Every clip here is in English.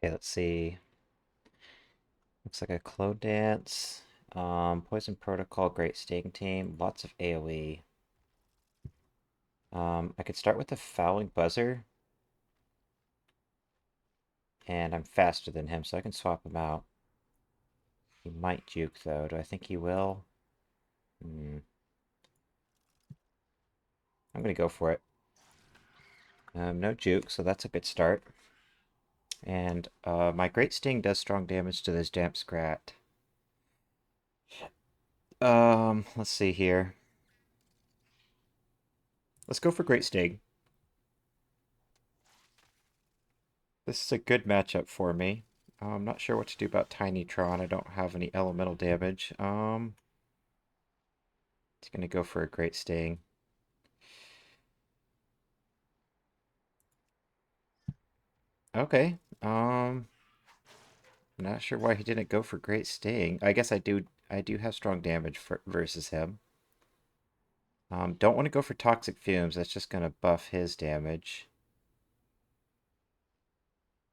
Okay, let's see. Looks like a Clo Dance. Poison Protocol, Great Sting Team, lots of AoE. I could start with the Fouling Buzzer, and I'm faster than him, so I can swap him out. He might juke, though. Do I think he will? I'm gonna go for it. No juke, so that's a good start. And my Great Sting does strong damage to this Damp Scrat. Let's see here. Let's go for Great Sting. This is a good matchup for me. I'm not sure what to do about Tinytron. I don't have any elemental damage. It's gonna go for a Great Sting. Okay. Not sure why he didn't go for Great Sting. I guess I do have strong damage versus him. Don't want to go for Toxic Fumes. That's just gonna buff his damage.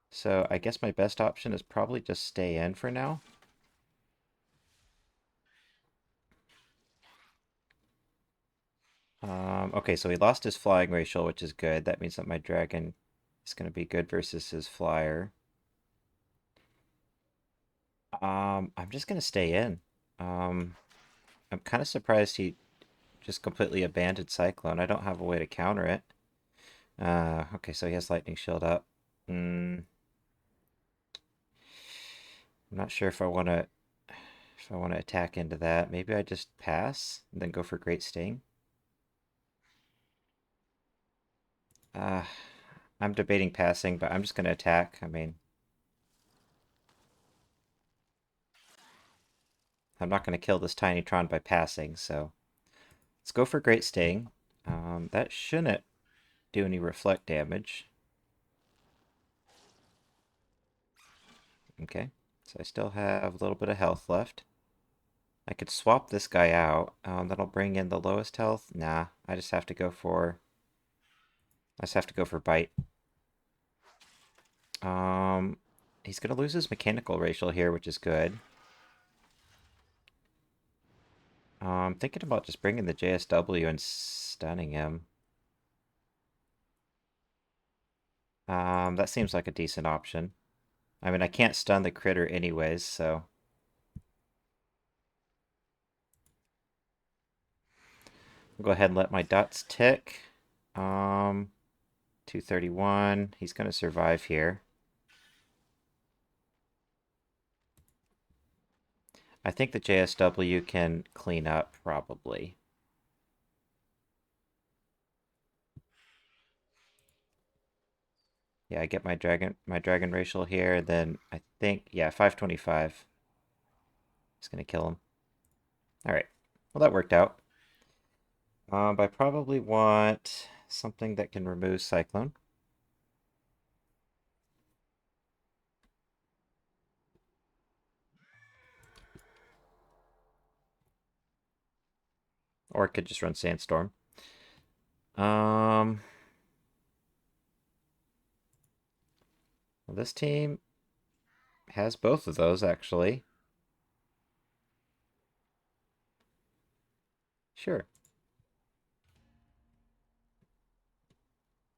So I guess my best option is probably just stay in for now. Okay, so he lost his flying racial, which is good. That means that my dragon is going to be good versus his flyer. I'm just going to stay in. I'm kind of surprised he just completely abandoned Cyclone. I don't have a way to counter it. Okay, so he has Lightning Shield up. I'm not sure if I want to attack into that. Maybe I just pass and then go for Great Sting. Uh, I'm debating passing, but I'm just going to attack. I mean, I'm not going to kill this Tinytron by passing, so let's go for Great Sting. That shouldn't do any reflect damage. Okay, so I still have a little bit of health left. I could swap this guy out. That'll bring in the lowest health. Nah, I just have to go for. I just have to go for bite. Um, he's gonna lose his mechanical racial here, which is good. I'm thinking about just bringing the JSW and stunning him. That seems like a decent option. I mean, I can't stun the critter anyways, so I'll go ahead and let my dots tick. 231. He's going to survive here. I think the JSW can clean up, probably. Yeah, I get my dragon racial here, then I think, yeah, 525. It's going to kill him. All right. Well, that worked out. I probably want something that can remove Cyclone. Or it could just run Sandstorm. Well, this team has both of those, actually. Sure.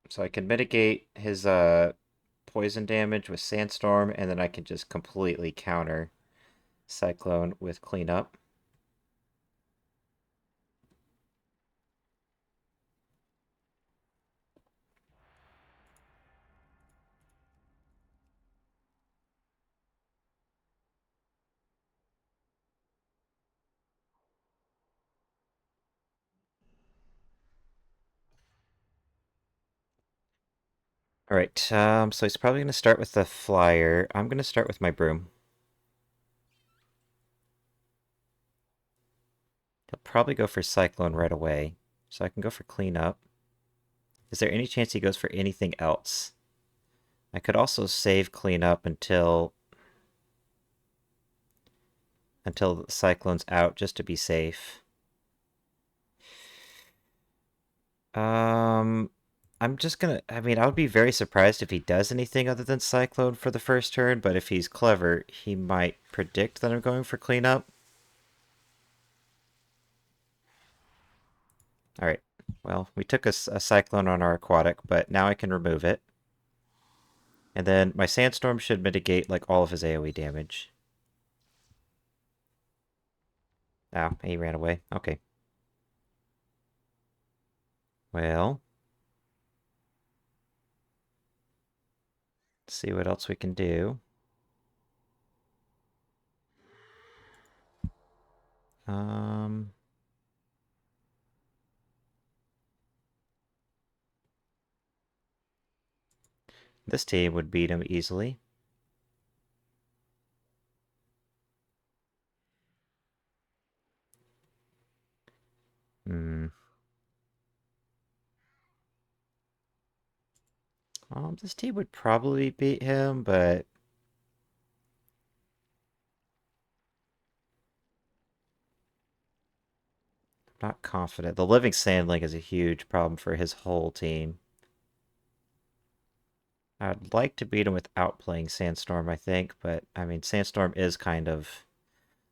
So I can mitigate his poison damage with Sandstorm, and then I can just completely counter Cyclone with Cleanup. All right, so he's probably going to start with the Flyer. I'm going to start with my Broom. He'll probably go for Cyclone right away, so I can go for Cleanup. Is there any chance he goes for anything else? I could also save Cleanup until the Cyclone's out, just to be safe. Um, I'm just gonna... I mean, I would be very surprised if he does anything other than Cyclone for the first turn, but if he's clever, he might predict that I'm going for cleanup. Alright, well, we took a Cyclone on our Aquatic, but now I can remove it. And then my Sandstorm should mitigate, like, all of his AoE damage. Oh, he ran away. Okay. Well... let's see what else we can do. Um... This team would beat him easily. Hmm. This team would probably beat him, but I'm not confident. The Living Sandling is a huge problem for his whole team. I'd like to beat him without playing Sandstorm, I think, but I mean, Sandstorm is kind of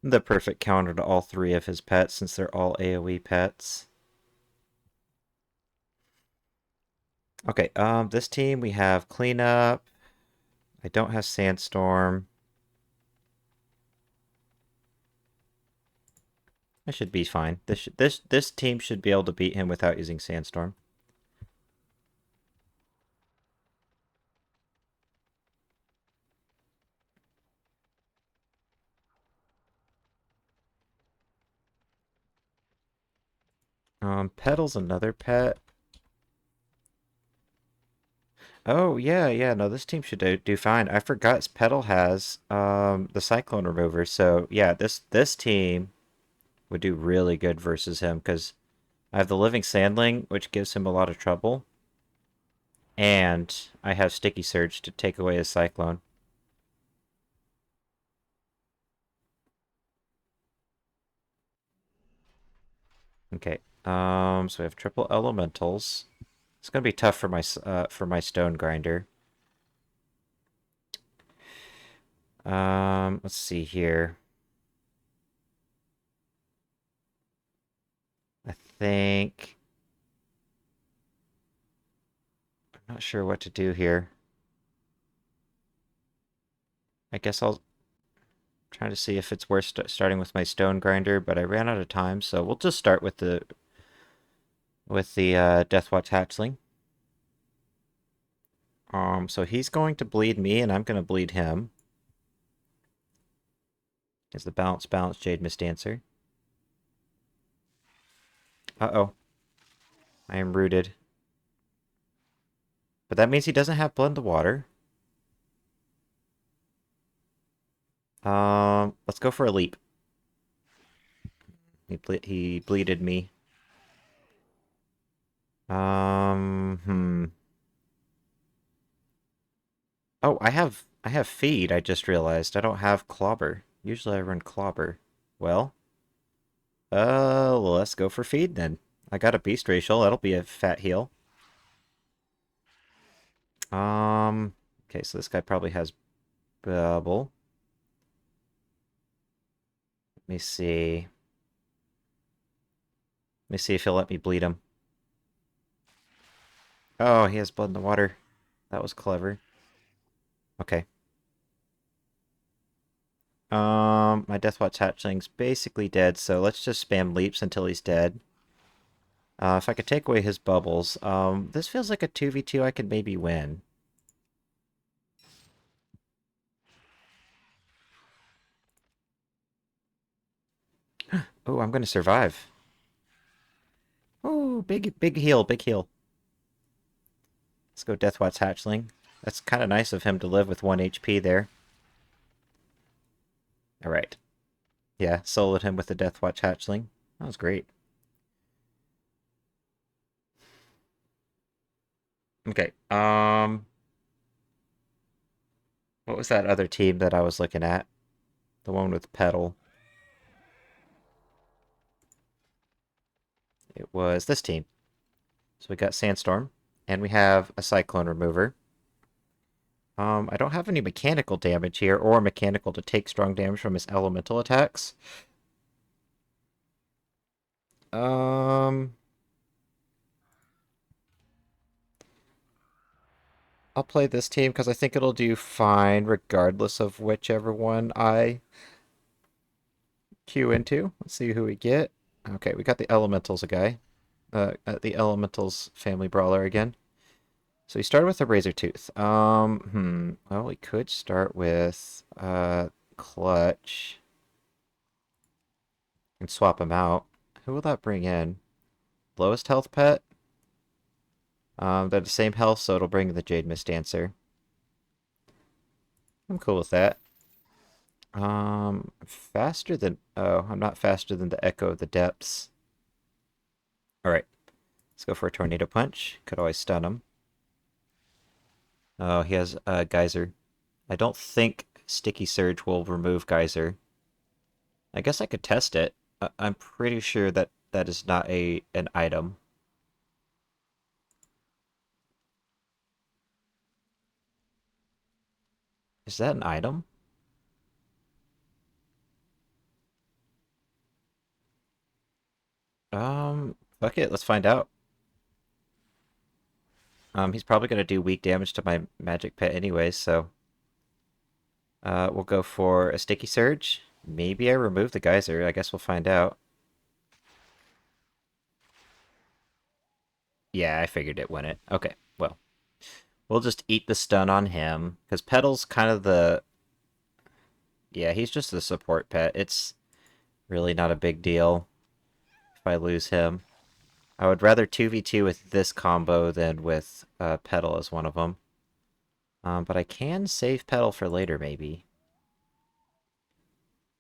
the perfect counter to all three of his pets since they're all AoE pets. Okay, this team we have Cleanup. I don't have Sandstorm. I should be fine. This team should be able to beat him without using Sandstorm. Petal's another pet. Oh, yeah, no, this team should do fine. I forgot Petal has the Cyclone remover, so yeah, this team would do really good versus him because I have the Living Sandling, which gives him a lot of trouble, and I have Sticky Surge to take away his Cyclone. Okay, so we have triple elementals. It's gonna be tough for my Stone Grinder. Let's see here. I think I'm not sure what to do here. I guess I'll try to see if it's worth starting with my Stone Grinder, but I ran out of time, so we'll just start with the Deathwatch Hatchling. So he's going to bleed me, and I'm going to bleed him. Is the Balance Jade Mistdancer. Uh-oh. I am rooted. But that means he doesn't have Blend the Water. Let's go for a leap. He bleeded me. Hmm. Oh, I have Feed, I just realized. I don't have Clobber. Usually I run Clobber. Well, let's go for Feed then. I got a Beast Racial, that'll be a fat heal. Okay, so this guy probably has Bubble. Let me see. Let me see if he'll let me bleed him. Oh, he has blood in the water. That was clever. Okay. My Deathwatch Hatchling's basically dead, so let's just spam leaps until he's dead. If I could take away his bubbles, this feels like a 2v2 I could maybe win. Oh, I'm gonna survive. Oh, big heal, big heal. Let's go Deathwatch Hatchling. That's kind of nice of him to live with 1 HP there. Alright. Yeah, soloed him with the Deathwatch Hatchling. That was great. Okay, what was that other team that I was looking at? The one with Petal. It was this team. So we got Sandstorm, And we have a Cyclone Remover. I don't have any mechanical damage here, or mechanical to take strong damage from his elemental attacks. Um, I'll play this team because I think it'll do fine regardless of whichever one I queue into. Let's see who we get. Okay, we got the Elementals, a guy. The Elementals family brawler again. So we started with a Razor Tooth. Well, we could start with Clutch and swap him out. Who will that bring in? Lowest health pet? They're the same health, so it'll bring the Jade Mist Dancer. I'm cool with that. Faster than... Oh, I'm not faster than the Echo of the Depths. Alright, let's go for a Tornado Punch. Could always stun him. Oh, he has a Geyser. I don't think Sticky Surge will remove Geyser. I guess I could test it. I'm pretty sure that that is not an item. Is that an item? Fuck it, let's find out. He's probably gonna do weak damage to my magic pet anyway, so we'll go for a Sticky Surge. Maybe I remove the Geyser. I guess we'll find out. Yeah, I figured it wouldn't. Okay, well, we'll just eat the stun on him because Petal's kind of the... Yeah, he's just the support pet. It's really not a big deal if I lose him. I would rather 2v2 with this combo than with Petal as one of them. But I can save Petal for later, maybe.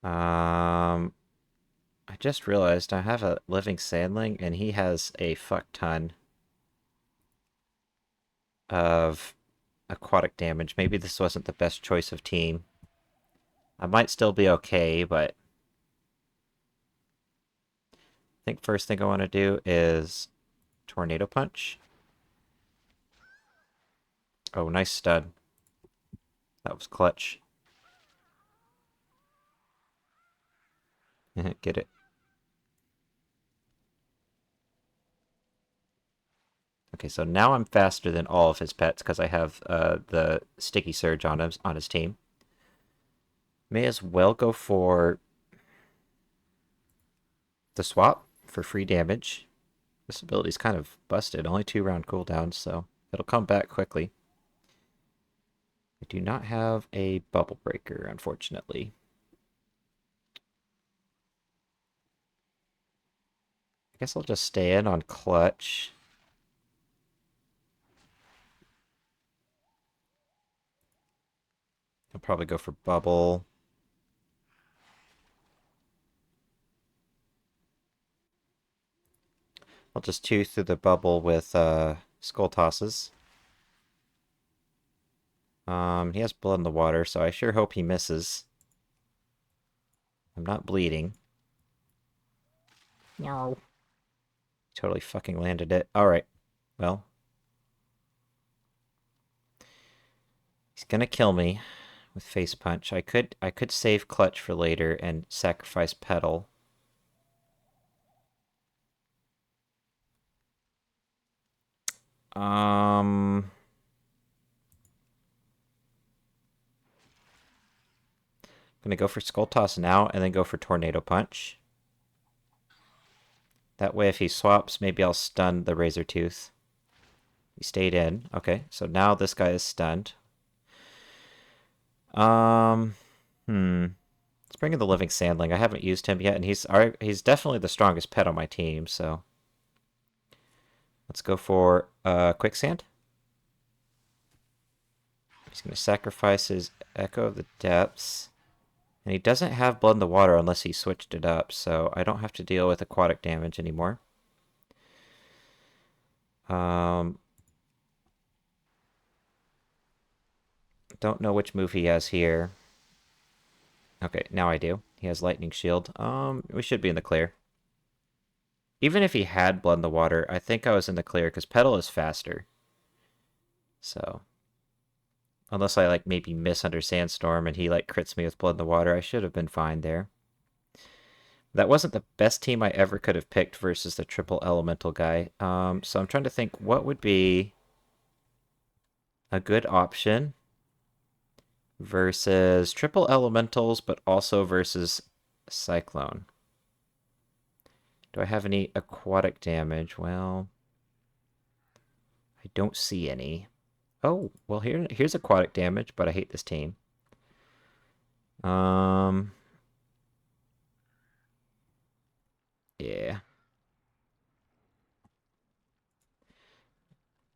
I just realized I have a living sandling, and he has a fuck ton of aquatic damage. Maybe this wasn't the best choice of team. I might still be okay, but I think first thing I want to do is Tornado Punch. Oh, nice stud. That was clutch. Get it. Okay, so now I'm faster than all of his pets because I have the Sticky Surge on his team. May as well go for the swap for free damage. This ability's kind of busted. Only 2-round cooldowns, so it'll come back quickly. I do not have a Bubble Breaker, unfortunately. I guess I'll just stay in on Clutch. I'll probably go for Bubble. I'll just chew through the bubble with Skull Tosses. He has blood in the water, so I sure hope he misses. I'm not bleeding. No. Totally fucking landed it. Alright. Well. He's gonna kill me with Face Punch. I could save Clutch for later and sacrifice Petal. Gonna go for Skull Toss now and then go for Tornado Punch. That way if he swaps, maybe I'll stun the Razor Tooth. He stayed in. Okay, so now this guy is stunned. Let's bring in the Living Sandling. I haven't used him yet, and he's definitely the strongest pet on my team, so... Let's go for Quicksand. He's going to sacrifice his Echo of the Depths. And he doesn't have Blood in the Water unless he switched it up, so I don't have to deal with aquatic damage anymore. Don't know which move he has here. Okay, now I do. He has Lightning Shield. We should be in the clear. Even if he had Blood in the Water, I think I was in the clear because Petal is faster. So, unless I like maybe miss under Sandstorm and he like crits me with Blood in the Water, I should have been fine there. That wasn't the best team I ever could have picked versus the triple elemental guy. So I'm trying to think what would be a good option versus triple elementals, but also versus Cyclone. Do I have any aquatic damage? Well, I don't see any. Oh, well here's aquatic damage, but I hate this team. Um, yeah.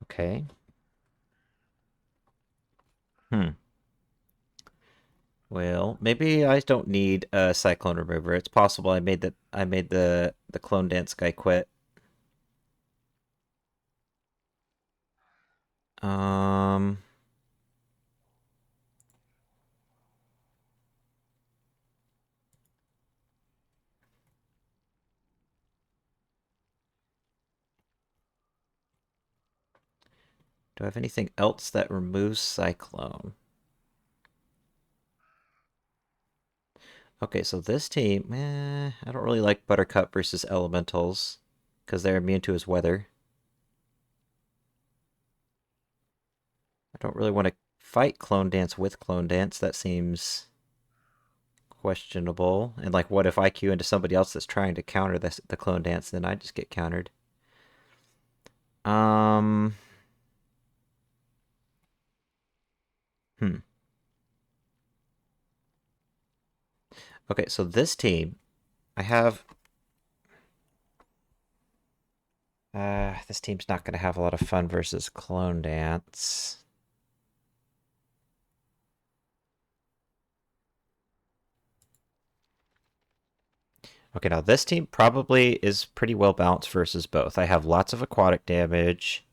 Okay. Hmm. Well, maybe I don't need a Cyclone Remover. It's possible I made the Clone Dance guy quit. Um, do I have anything else that removes Cyclone? Okay, so this team, I don't really like Buttercup versus Elementals because they're immune to his weather. I don't really want to fight Clone Dance with Clone Dance. That seems questionable. And like, what if I queue into somebody else that's trying to counter the Clone Dance? Then I just get countered. Um, hmm. Okay, so this team, I have. This team's not going to have a lot of fun versus Clone Dance. Okay, now this team probably is pretty well balanced versus both. I have lots of aquatic damage.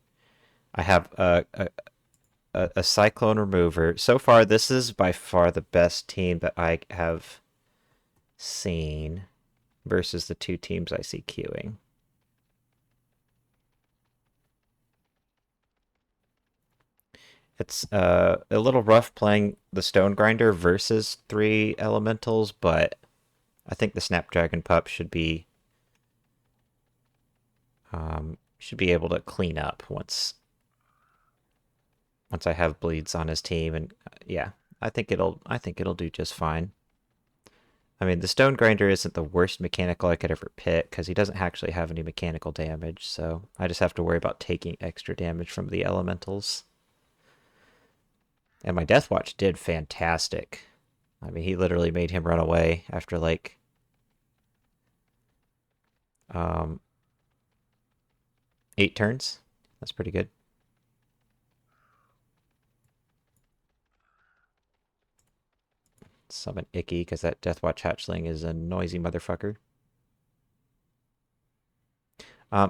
I have a Cyclone Remover. So far, this is by far the best team that I have seen versus the two teams I see queuing. It's a little rough playing the Stone Grinder versus three elementals, but I think the Snapdragon Pup should be able to clean up once I have bleeds on his team, and yeah, I think it'll do just fine. I mean, the Stone Grinder isn't the worst mechanical I could ever pick because he doesn't actually have any mechanical damage, so I just have to worry about taking extra damage from the elementals. And my Deathwatch did fantastic. I mean, he literally made him run away after like um 8 turns. That's pretty good. Summon Icky because that Deathwatch hatchling is a noisy motherfucker.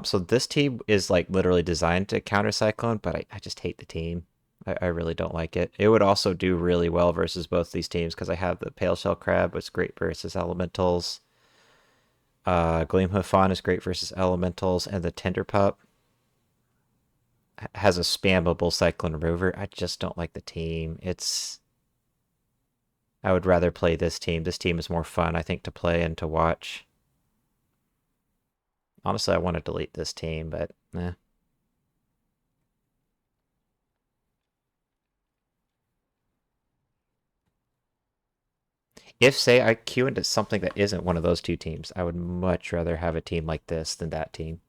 So this team is like literally designed to counter Cyclone, but I just hate the team. I really don't like it. It would also do really well versus both these teams because I have the Pale Shell Crab, which is great versus Elementals. Gleamhoof Fawn is great versus Elementals, and the Tender Pup has a spammable Cyclone Remover. I just don't like the team. I would rather play this team. This team is more fun, I think, to play and to watch. Honestly, I want to delete this team, but eh. If, say, I queue into something that isn't one of those two teams, I would much rather have a team like this than that team.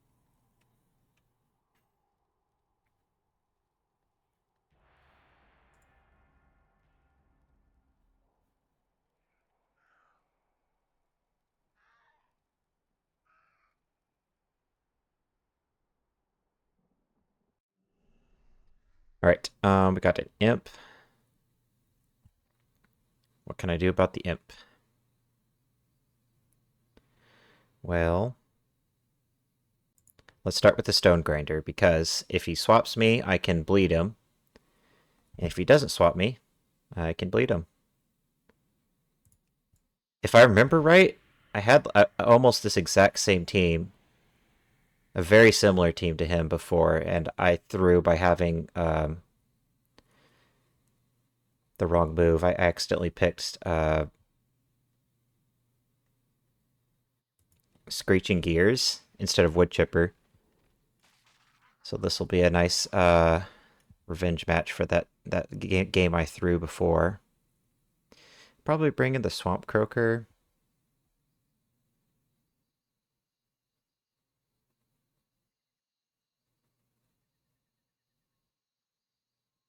All right, we got an imp. What can I do about the imp? Well, let's start with the Stone Grinder, because if he swaps me, I can bleed him. And if he doesn't swap me, I can bleed him. If I remember right, I had almost this exact same team, a very similar team to him before, and I threw by having the wrong move. I accidentally picked Screeching Gears instead of Wood Chipper. So this will be a nice revenge match for that game I threw before. Probably bring in the Swamp Croaker.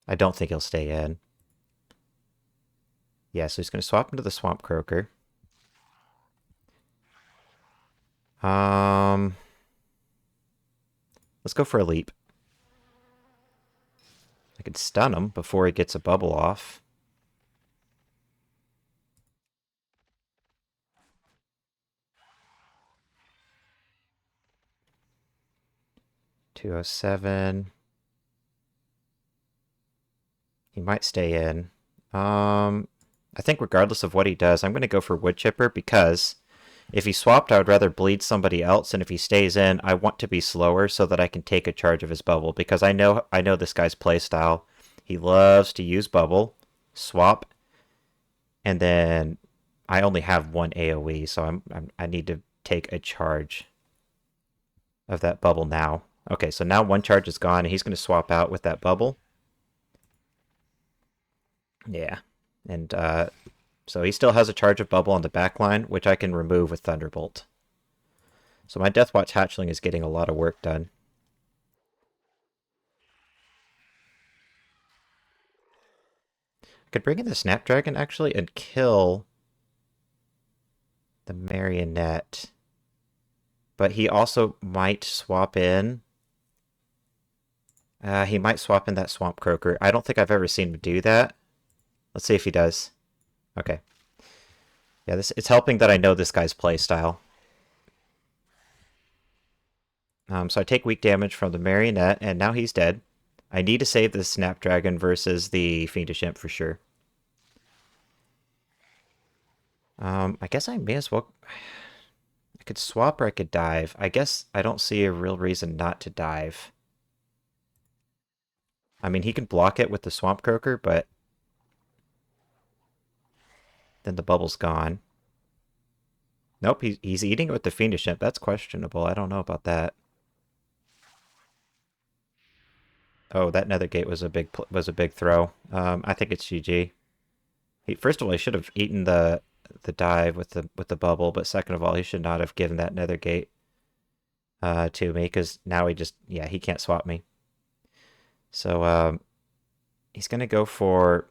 I don't think he'll stay in. Yeah, so he's going to swap into the Swamp Croaker. Let's go for a leap. I could stun him before he gets a bubble off. $207. He might stay in. I think regardless of what he does, I'm going to go for Wood Chipper because if he swapped, I would rather bleed somebody else, and if he stays in, I want to be slower so that I can take a charge of his bubble because I know this guy's playstyle. He loves to use bubble, swap, and then I only have one AoE, so I need to take a charge of that bubble now. Okay, so now one charge is gone, and he's going to swap out with that bubble. Yeah, and so he still has a charge of bubble on the back line, which I can remove with Thunderbolt. So my Deathwatch Hatchling is getting a lot of work done. I could bring in the Snapdragon, actually, and kill the Marionette. But he also might swap in. He might swap in that Swamp Croaker. I don't think I've ever seen him do that. Let's see if he does. Okay. Yeah, it's helping that I know this guy's playstyle. So I take weak damage from the Marionette, and now he's dead. I need to save the Snapdragon versus the Fiendish Imp for sure. I guess I may as well... I could swap or I could dive. I guess I don't see a real reason not to dive. I mean, he can block it with the Swamp Croaker, but then the bubble's gone. Nope, he's eating it with the Fiendish Imp. That's questionable. I don't know about that. Oh, that Nether Gate was a big throw. I think it's GG. First of all, he should have eaten the dive with the bubble, but second of all, he should not have given that Nether Gate to me because now he can't swap me. So he's gonna go for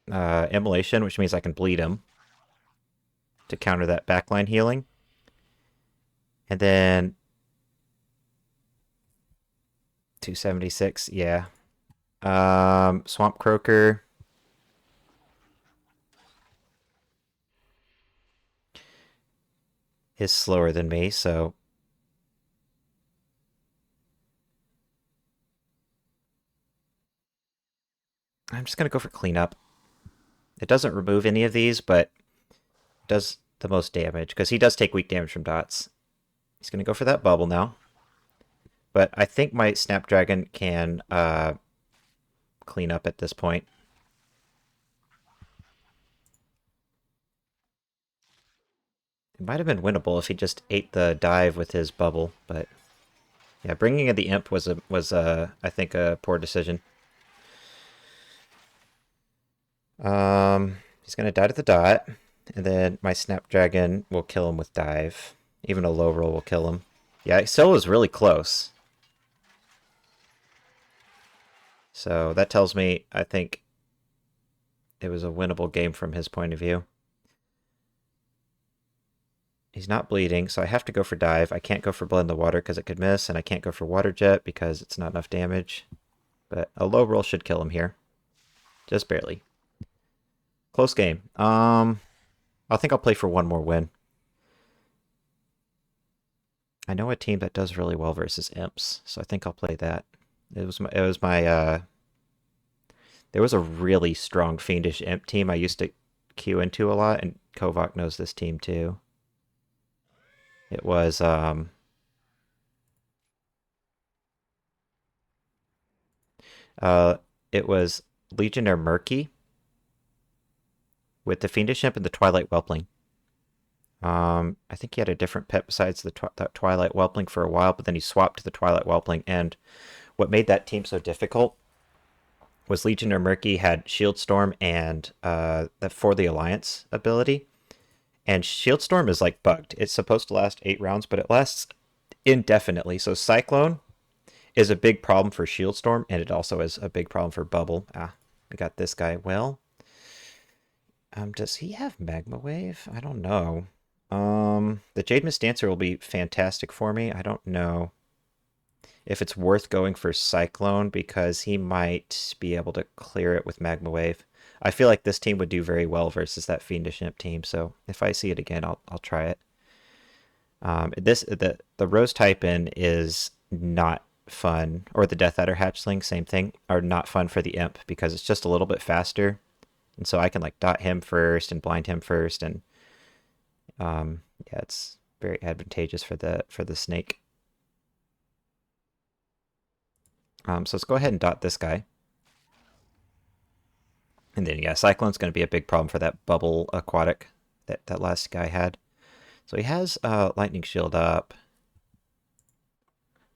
Immolation, which means I can bleed him to counter that backline healing, and then 276. Yeah. Swamp Croaker. Is slower than me, so I'm just going to go for cleanup. It doesn't remove any of these, but does the most damage, because he does take weak damage from dots. He's going to go for that bubble now. But I think my Snapdragon can clean up at this point. It might have been winnable if he just ate the dive with his bubble, but yeah, bringing in the imp was I think a poor decision. He's gonna die to the dot, and then my Snapdragon will kill him with dive. Even a low roll will kill him. Yeah, it still was really close. So that tells me I think it was a winnable game from his point of view. He's not bleeding, so I have to go for dive. I can't go for blood in the water because it could miss, and I can't go for water jet because it's not enough damage. But a low roll should kill him here. Just barely. Close game. I think I'll play for one more win. I know a team that does really well versus imps, so I think I'll play that. There was a really strong Fiendish Imp team I used to queue into a lot, and Kovok knows this team too. It was it was Legionnaire Murky with the Fiendish Imp and the Twilight Whelpling. I think he had a different pet besides the Twilight Whelpling for a while, but then he swapped to the Twilight Whelpling. And what made that team so difficult was Legionnaire Murky had Shield Storm and the For the Alliance ability. And Shield Storm is like bugged. It's supposed to last 8 rounds, but it lasts indefinitely. So Cyclone is a big problem for Shield Storm, and it also is a big problem for Bubble. I got this guy. Well, does he have Magma Wave? I don't know. The Jade Mist Dancer will be fantastic for me. I don't know if it's worth going for Cyclone because he might be able to clear it with Magma Wave. I feel like this team would do very well versus that Fiendish Imp team, so if I see it again, I'll try it. The Rose type-in is not fun, or the Death Adder Hatchling, same thing, are not fun for the Imp because it's just a little bit faster, and so I can like dot him first and blind him first, and yeah, it's very advantageous for the snake. So let's go ahead and dot this guy. And then, yeah, Cyclone's going to be a big problem for that Bubble Aquatic that last guy had. So he has Lightning Shield up.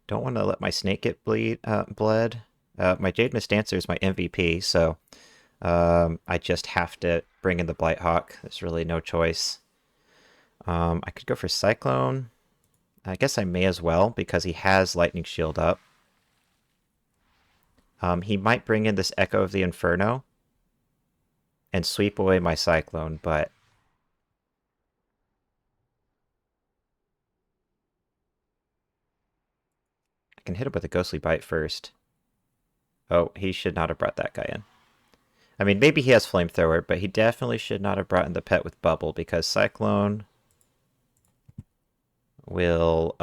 Don't want to let my snake get bled. My Jade Mist Dancer is my MVP, so I just have to bring in the Blighthawk. There's really no choice. I could go for Cyclone. I guess I may as well because he has Lightning Shield up. He might bring in this Echo of the Inferno and sweep away my Cyclone, but I can hit him with a Ghostly Bite first. Oh, he should not have brought that guy in. I mean, maybe he has Flamethrower, but he definitely should not have brought in the pet with Bubble because Cyclone will...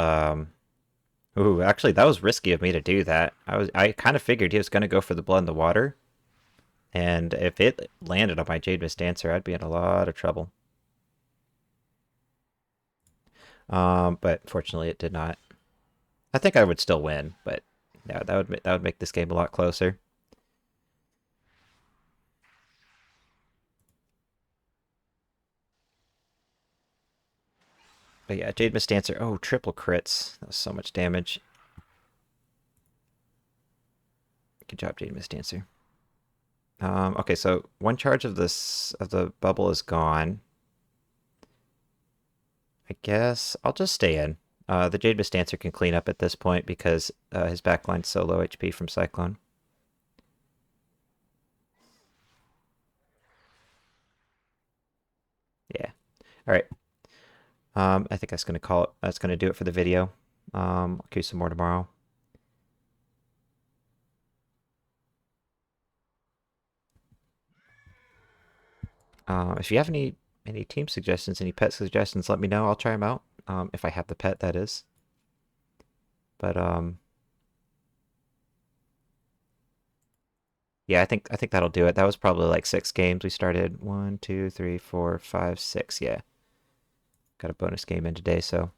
Ooh, actually, that was risky of me to do that. I kind of figured he was going to go for the Blood in the Water. And if it landed on my Jade Mist Dancer, I'd be in a lot of trouble. But fortunately, it did not. I think I would still win, but yeah, that would make this game a lot closer. But yeah, Jade Mist Dancer. Oh, triple crits. That was so much damage. Good job, Jade Mist Dancer. Okay, so one charge of the bubble is gone. I guess I'll just stay in. The Jade Mist Dancer can clean up at this point because his backline's so low HP from Cyclone. Yeah. All right. I think that's gonna call it. That's gonna do it for the video. I'll do some more tomorrow. If you have any team suggestions, any pet suggestions, let me know. I'll try them out. If I have the pet, that is. But yeah, I think that'll do it. That was probably like 6 games. We started 1, 2, 3, 4, 5, 6. Yeah, got a bonus game in today, so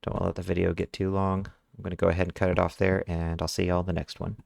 don't want to let the video get too long. I'm gonna go ahead and cut it off there, and I'll see y'all in the next one.